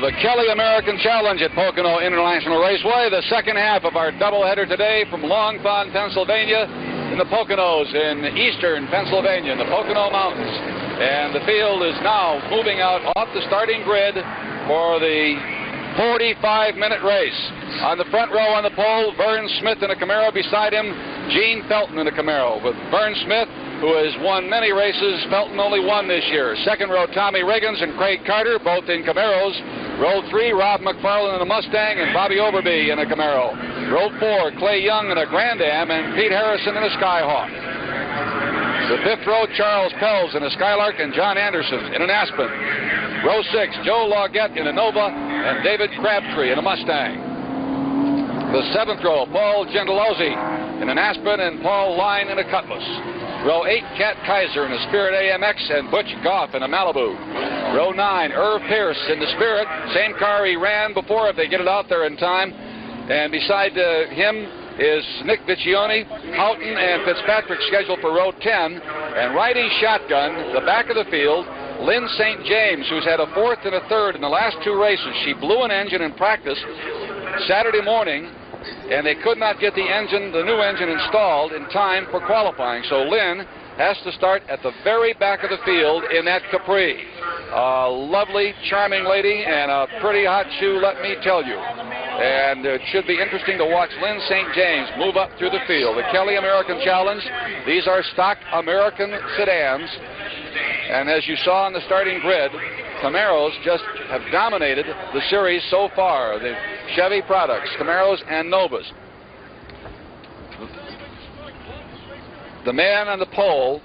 the Kelly American Challenge at Pocono International Raceway. The second half of our doubleheader today from Long Pond, Pennsylvania, in the Poconos in eastern Pennsylvania, in the Pocono Mountains. And the field is now moving out off the starting grid for the 45-minute race. On the front row on the pole, Vern Smith in a CAMARO. Beside him, Gene Felton in a CAMARO. With Vern Smith, who has won many races, Felton only won this year. Second row, Tommy Riggins and Craig Carter, both in CAMAROs. Row 3, Rob McFarlane in a Mustang and Bobby Overby in a CAMARO. Row 4, Clay Young in a Grand Am and Pete Harrison in a Skyhawk. The fifth row, Charles PELZ in a Skylark and John Anderson in an Aspen. Row 6, Joe Laugette in a Nova and David Crabtree in a Mustang. The seventh row, Paul Gentilozzi in an Aspen and Paul Line in a Cutlass. Row 8, Cat Kizer in a Spirit AMX and Butch Goff in a Malibu. Row 9, Irv Pierce in the Spirit. Same car he ran before if they get it out there in time. And beside him is Nick Viccione, Houghton, and Fitzpatrick scheduled for row 10. And riding shotgun, the back of the field, Lynn St. James, who's had a fourth and a third in the last two races. She blew an engine in practice Saturday morning, and they could not get the new engine installed in time for qualifying. So Lynn has to start at the very back of the field in that Capri. A lovely, charming lady and a pretty hot shoe, let me tell you. And it should be interesting to watch Lynn St. James move up through the field. The Kelly American Challenge, these are stock American sedans. And as you saw on the starting grid, CAMAROs just have dominated the series so far. The Chevy products, CAMAROs and Novas. The man on the pole,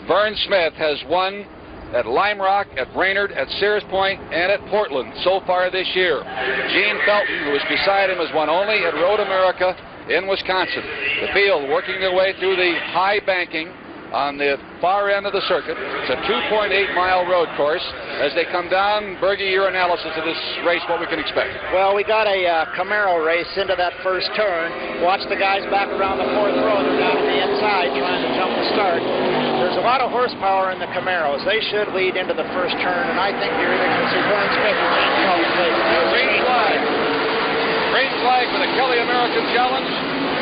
Vern Smith, has won at Lime Rock, at Brainerd, at Sears Point, and at Portland so far this year. Gene Felton, who is beside him, has won only at Road America in Wisconsin. The field working their way through the high banking on the far end of the circuit. It's a 2.8-mile road course. As they come down, Bergie, your analysis of this race, what we can expect? Well, we got a CAMARO race into that first turn. Watch the guys back around the fourth row. They're down on the inside trying to jump the start. There's a lot of horsepower in the CAMAROs. They should lead into the first turn, and I think you're either going to see Vern Smith or Gene Felton place. Green flag. Green flag for the Kelly American Challenge.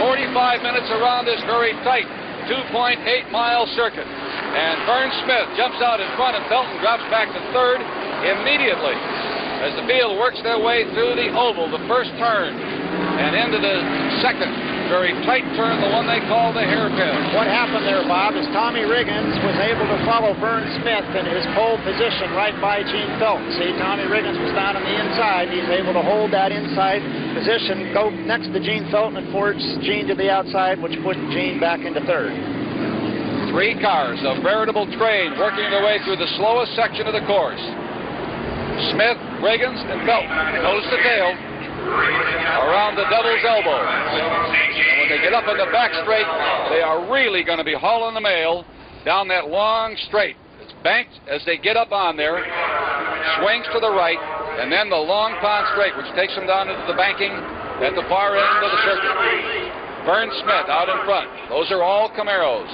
45 minutes around this very tight 2.8-mile circuit. And Vern Smith jumps out in front, and Felton drops back to third immediately as the field works their way through the oval, the first turn, and into the second very tight turn, the one they call the hairpin. What happened there, Bob, is Tommy Riggins was able to follow Vern Smith in his pole position right by Gene Felton. See, Tommy Riggins was down on the inside. He's able to hold that inside position, go next to Gene Felton, and force Gene to the outside, which put Gene back into third. Three cars, a veritable train, working their way through the slowest section of the course. Smith, Riggins, and Felton, nose to tail, around the devil's elbow. And when they get up in the back straight, they are really going to be hauling the mail down that long straight. It's banked as they get up on there, swings to the right, and then the Long Pond straight, which takes them down into the banking at the far end of the circuit. Vern Smith out in front. Those are all CAMAROs.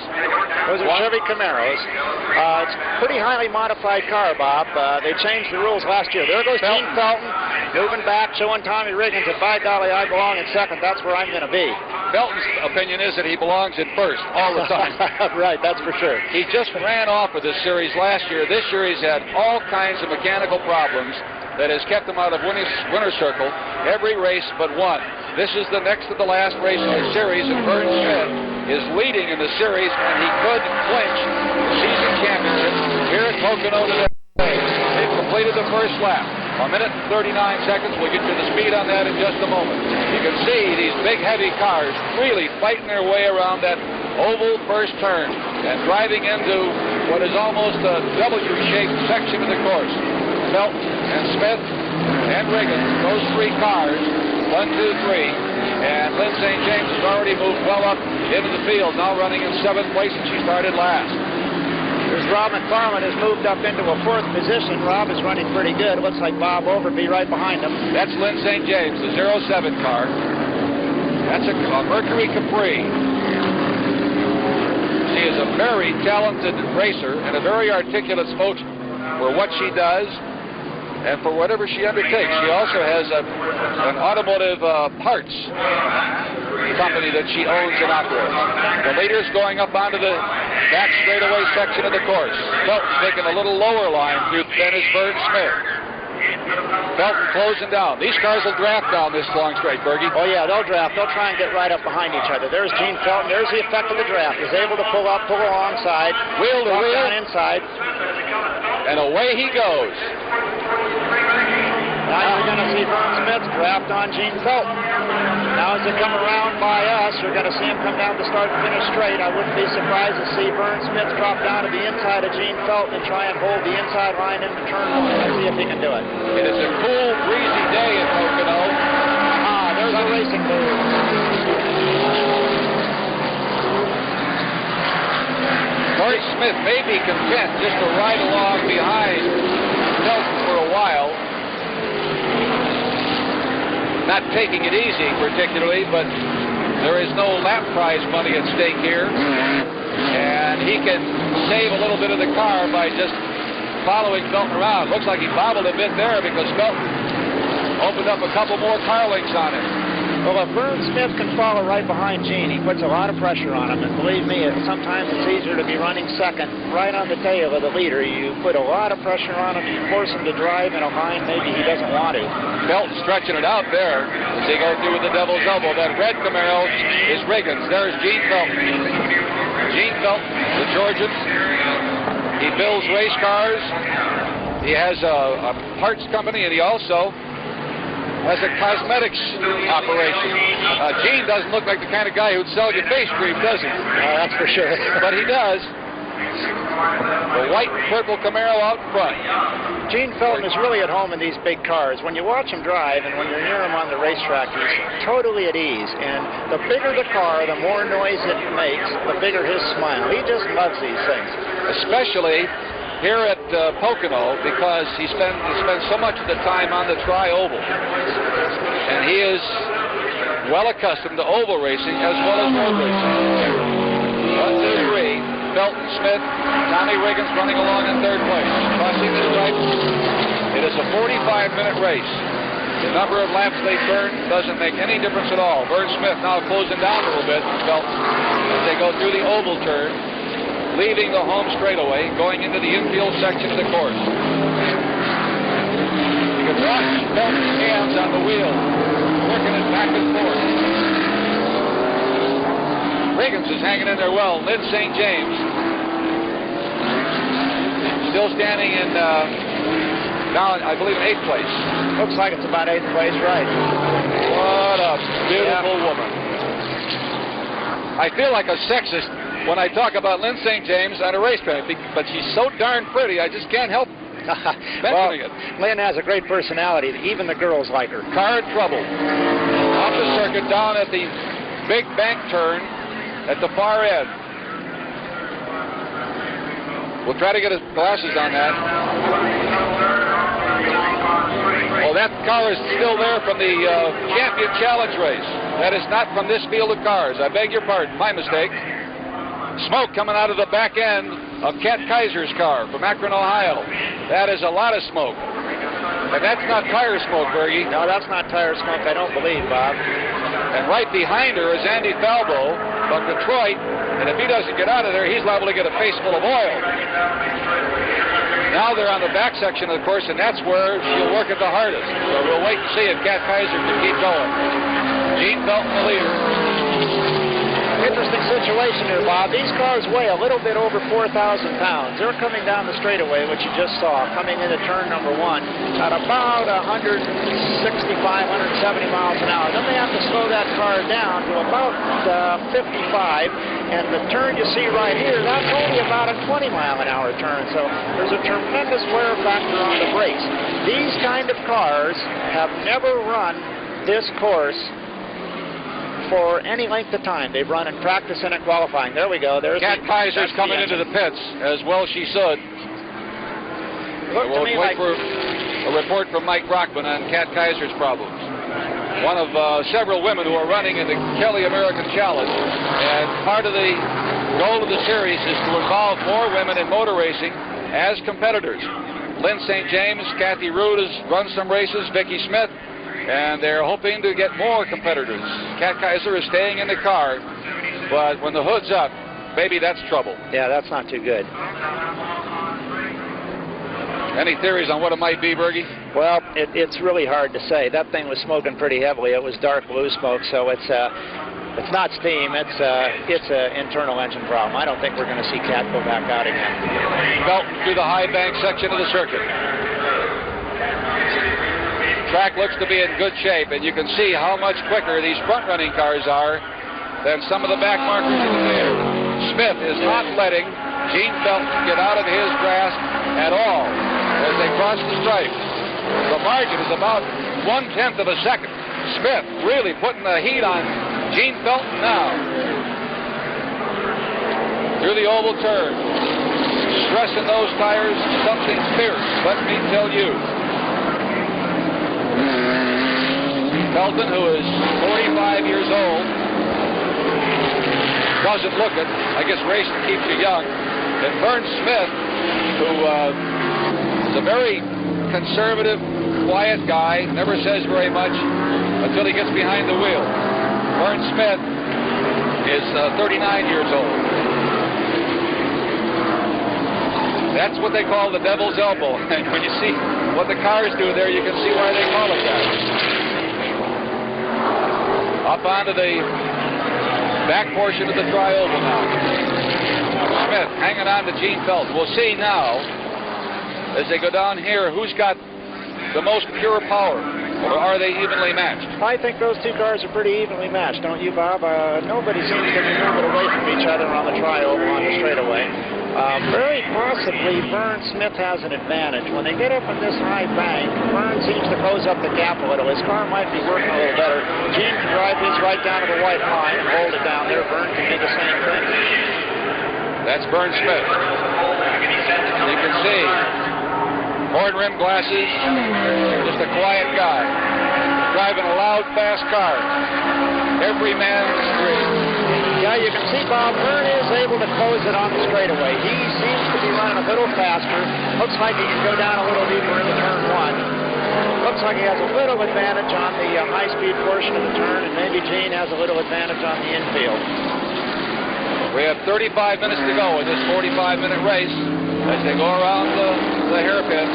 Those are Chevy CAMAROs. It's a pretty highly modified car, Bob. They changed the rules last year. There goes Gene Felton moving back, showing Tommy Riggins that, by golly, I belong in second. That's where I'm going to be. Felton's opinion is that he belongs in first all the time. Right, that's for sure. He just ran off of this series last year. This year he's had all kinds of mechanical problems that has kept him out of winner's circle every race but one. This is the next to the last race in the series, and Vern Smith is leading in the series, and he could clinch the season championship here at Pocono today. They've completed the first lap. 1 minute and 39 seconds. We'll get you the speed on that in just a moment. You can see these big, heavy cars really fighting their way around that oval first turn and driving into what is almost a W-shaped section of the course. Felton and Smith and Riggins, those three cars, 1, 2, 3, and Lynn St. James has already moved well up into the field, now running in 7th place, and she started last. There's Rob McFarlane has moved up into a 4th position. Rob is running pretty good. It looks like Bob Overby right behind him. That's Lynn St. James, the 07 car. That's a Mercury Capri. She is a very talented racer and a very articulate spokesman for what she does. and for whatever she undertakes. She also has an automotive parts company that she owns and operates. The leader's going up onto the back straightaway section of the course. Felton's taking a little lower line through Dennis Vern Smith. Felton closing down. These cars will draft down this long straight, Bergie. Oh, yeah, they'll draft. They'll try and get right up behind each other. There's Gene Felton. There's the effect of the draft. He's able to pull up, pull alongside, wheel to wheel, down inside. And away he goes. Now you're going to see Vern Smith's draft on Gene Felton. Now as they come around by us, you're going to see him come down the start and finish straight. I wouldn't be surprised to see Vern Smith drop down to the inside of Gene Felton and try and hold the inside line into turn one. Let's see if he can do it. It is a cool, breezy day in Pocono. There's a racing move. Vern Smith may be content just to ride along behind Felton for a while. Not taking it easy particularly, but there is no lap prize money at stake here. And he can save a little bit of the car by just following Felton around. Looks like he bobbled a bit there because Felton opened up a couple more car links on him. Well, if Vern Smith can follow right behind Gene, he puts a lot of pressure on him. And believe me, sometimes it's easier to be running second right on the tail of the leader. You put a lot of pressure on him. You force him to drive in a line maybe he doesn't want to. Felton stretching it out there as he goes through with the devil's elbow. That red Camaro is Riggins. There's Gene Felton. Gene Felton, the Georgian. He builds race cars. He has a parts company, and he also has a cosmetics operation. Gene doesn't look like the kind of guy who'd sell you face cream, does he? That's for sure. But he does. The white and purple Camaro out front. Gene Felton is really at home in these big cars. When you watch him drive and when you're near him on the racetrack, he's totally at ease. And the bigger the car, the more noise it makes, the bigger his smile. He just loves these things. Especially here at Pocono, because he spends so much of the time on the tri-oval. And he is well accustomed to oval racing as well as road racing. 1, 2, 3. Felton, Smith, Tommy Riggins running along in third place. Crossing the stripe. It is a 45-minute race. The number of laps they turn doesn't make any difference at all. Vern Smith now closing down a little bit, Felton, as they go through the oval turn, leaving the home straightaway, going into the infield section of the course. You can watch Felton's hands on the wheel, working it back and forth. Riggins is hanging in there well. Lynn St. James still standing in, down, I believe, in 8th place. Looks like it's about 8th place, right. What a beautiful woman. I feel like a sexist when I talk about Lynn St. James on a racetrack, but she's so darn pretty, I just can't help mentioning it. Lynn has a great personality. Even the girls like her. Car in trouble. Off the circuit, down at the big bank turn at the far end. We'll try to get his glasses on that. Well, that car is still there from the Champion Challenge race. That is not from this field of cars. I beg your pardon. My mistake. Smoke coming out of the back end of Cat Kizer's car from Akron, Ohio. That is a lot of smoke. And that's not tire smoke, Bergie. No, that's not tire smoke, I don't believe, Bob. And right behind her is Andy Falbo from Detroit. And if he doesn't get out of there, he's liable to get a face full of oil. Now they're on the back section of the course, and that's where she'll work it the hardest. So we'll wait and see if Cat Kizer can keep going. Gene Felton, the leader. Interesting situation here, Bob. These cars weigh a little bit over 4,000 pounds. They're coming down the straightaway, which you just saw, coming into turn number 1 at about 165, 170 miles an hour. Then they have to slow that car down to about 55, and the turn you see right here, that's only about a 20-mile-an-hour turn, so there's a tremendous wear factor on the brakes. These kind of cars have never run this course for any length of time. They've run in practice and in qualifying. There we go. There's Cat Kizer's coming into the pits, as well she should. We'll wait for a report from Mike Brockman on Cat Kizer's problems. One of several women who are running in the Kelly American Challenge. And part of the goal of the series is to involve more women in motor racing as competitors. Lynn St. James, Kathy Root has run some races, Vicki Smith, and they're hoping to get more competitors. Kat Kizer is staying in the car, but when the hood's up, baby, that's trouble. Yeah, that's not too good. Any theories on what it might be, Bergie? Well, it's really hard to say. That thing was smoking pretty heavily. It was dark blue smoke, so it's not steam. It's an internal engine problem. I don't think we're going to see Cat go back out again. Felton through the high bank section of the circuit. Track looks to be in good shape, and you can see how much quicker these front-running cars are than some of the back markers in the there. Smith is not letting Gene Felton get out of his grasp at all as they cross the stripe. The margin is about 1/10 of a second. Smith really putting the heat on Gene Felton now. Through the oval turn. Stress in those tires, something fierce, let me tell you. Felton, who is 45 years old, doesn't look it. I guess racing keeps you young. And Vern Smith, who is a very conservative, quiet guy, never says very much until he gets behind the wheel. Vern Smith is 39 years old. That's what they call the devil's elbow. And when you see what the cars do there, you can see why they call it that. Up onto the back portion of the tri-oval now. Smith hanging on to Gene Felton. We'll see now, as they go down here, who's got the most pure power, or are they evenly matched? I think those two cars are pretty evenly matched, don't you, Bob? Nobody seems to be moving away from each other on the tri-oval on the straightaway. Very possibly Vern Smith has an advantage. When they get up in this high bank, Vern seems to close up the gap a little. His car might be working a little better. Gene can drive his right down to the white line and hold it down there. Vern can do the same thing. That's Vern Smith. You can see horn rim glasses, just a quiet guy, driving a loud, fast car. Every man's dream. Yeah, you can see Bob Vern is able to close it on the straightaway. He seems to be running a little faster. Looks like he can go down a little deeper into turn one. Looks like he has a little advantage on the high-speed portion of the turn, and maybe Gene has a little advantage on the infield. We have 35 minutes to go in this 45-minute race as they go around the hairpin.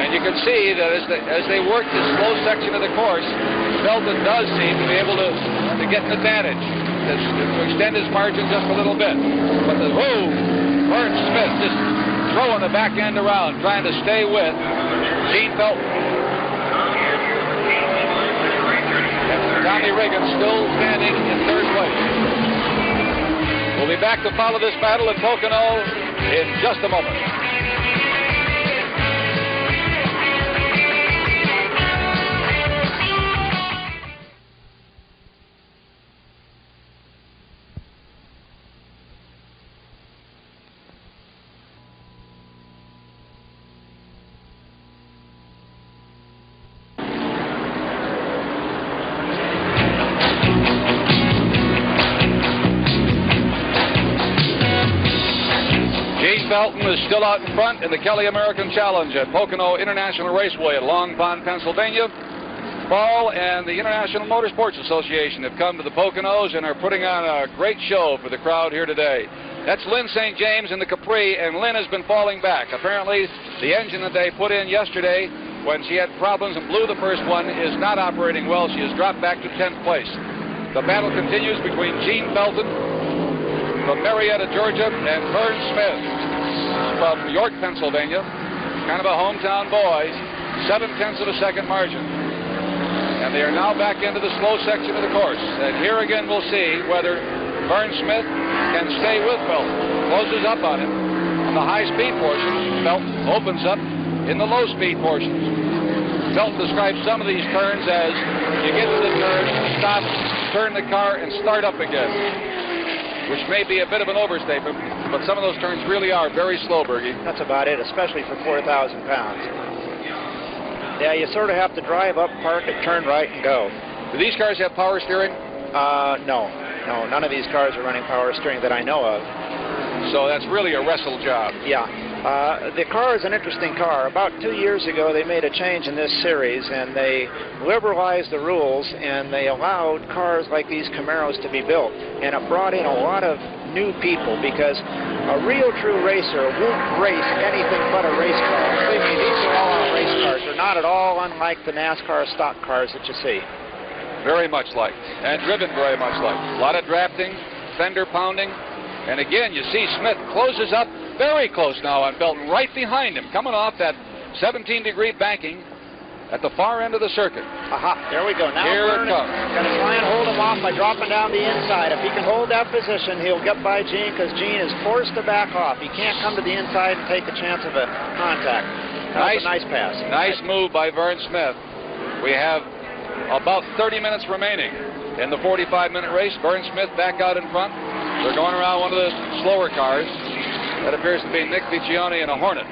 And you can see that as they work this slow section of the course, Felton does seem to be able to get an advantage, to extend his margin just a little bit. But Vern Smith just throwing the back end around, trying to stay with Gene Felton. And Tommy Riggins still standing in third place. We'll be back to follow this battle at Pocono in just a moment. Felton is still out in front in the Kelly American Challenge at Pocono International Raceway at Long Pond, Pennsylvania. Paul and the International Motorsports Association have come to the Poconos and are putting on a great show for the crowd here today. That's Lynn St. James in the Capri, and Lynn has been falling back. Apparently, the engine that they put in yesterday when she had problems and blew the first one is not operating well. She has dropped back to 10th place. The battle continues between Gene Felton from Marietta, Georgia, and Vern Smith from York, Pennsylvania. Kind of a hometown boy. 0.7 of a second margin. And they are now back into the slow section of the course. And here again we'll see whether Vern Smith can stay with Felton. Closes up on him on the high-speed portion. Felton opens up in the low-speed portions. Felton describes some of these turns as you get to the turn, stop, turn the car, and start up again, which may be a bit of an overstatement, but some of those turns really are very slow, Bergie. That's about it, especially for 4,000 pounds. Yeah, you sort of have to drive up, park it, turn right, and go. Do these cars have power steering? No, none of these cars are running power steering that I know of. So that's really a wrestle job. Yeah. The car is an interesting car. About 2 years ago, they made a change in this series, and they liberalized the rules, and they allowed cars like these Camaros to be built. And it brought in a lot of new people, because a real true racer won't race anything but a race car. Believe me, these are all on race cars. They're not at all unlike the NASCAR stock cars that you see. Very much like, and driven very much like. A lot of drafting, fender pounding, and again, you see Smith closes up very close now on Felton, right behind him, coming off that 17-degree banking at the far end of the circuit. Aha, there we go. Now Here it comes. Going to try and hold him off by dropping down the inside. If he can hold that position, he'll get by Gene, because Gene is forced to back off. He can't come to the inside and take the chance of a contact. That was a nice pass. Nice move by Vern Smith. We have about 30 minutes remaining in the 45-minute race. Vern Smith back out in front. They're going around one of the slower cars. That appears to be Nick Viccione in a Hornet.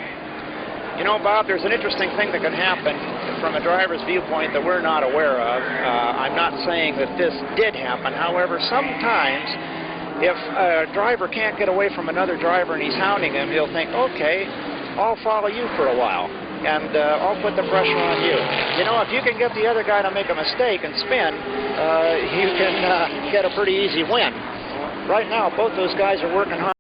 You know, Bob, there's an interesting thing that can happen from a driver's viewpoint that we're not aware of. I'm not saying that this did happen. However, sometimes if a driver can't get away from another driver and he's hounding him, he'll think, okay, I'll follow you for a while, and I'll put the pressure on you. You know, if you can get the other guy to make a mistake and spin, you can get a pretty easy win. Right now, both those guys are working hard.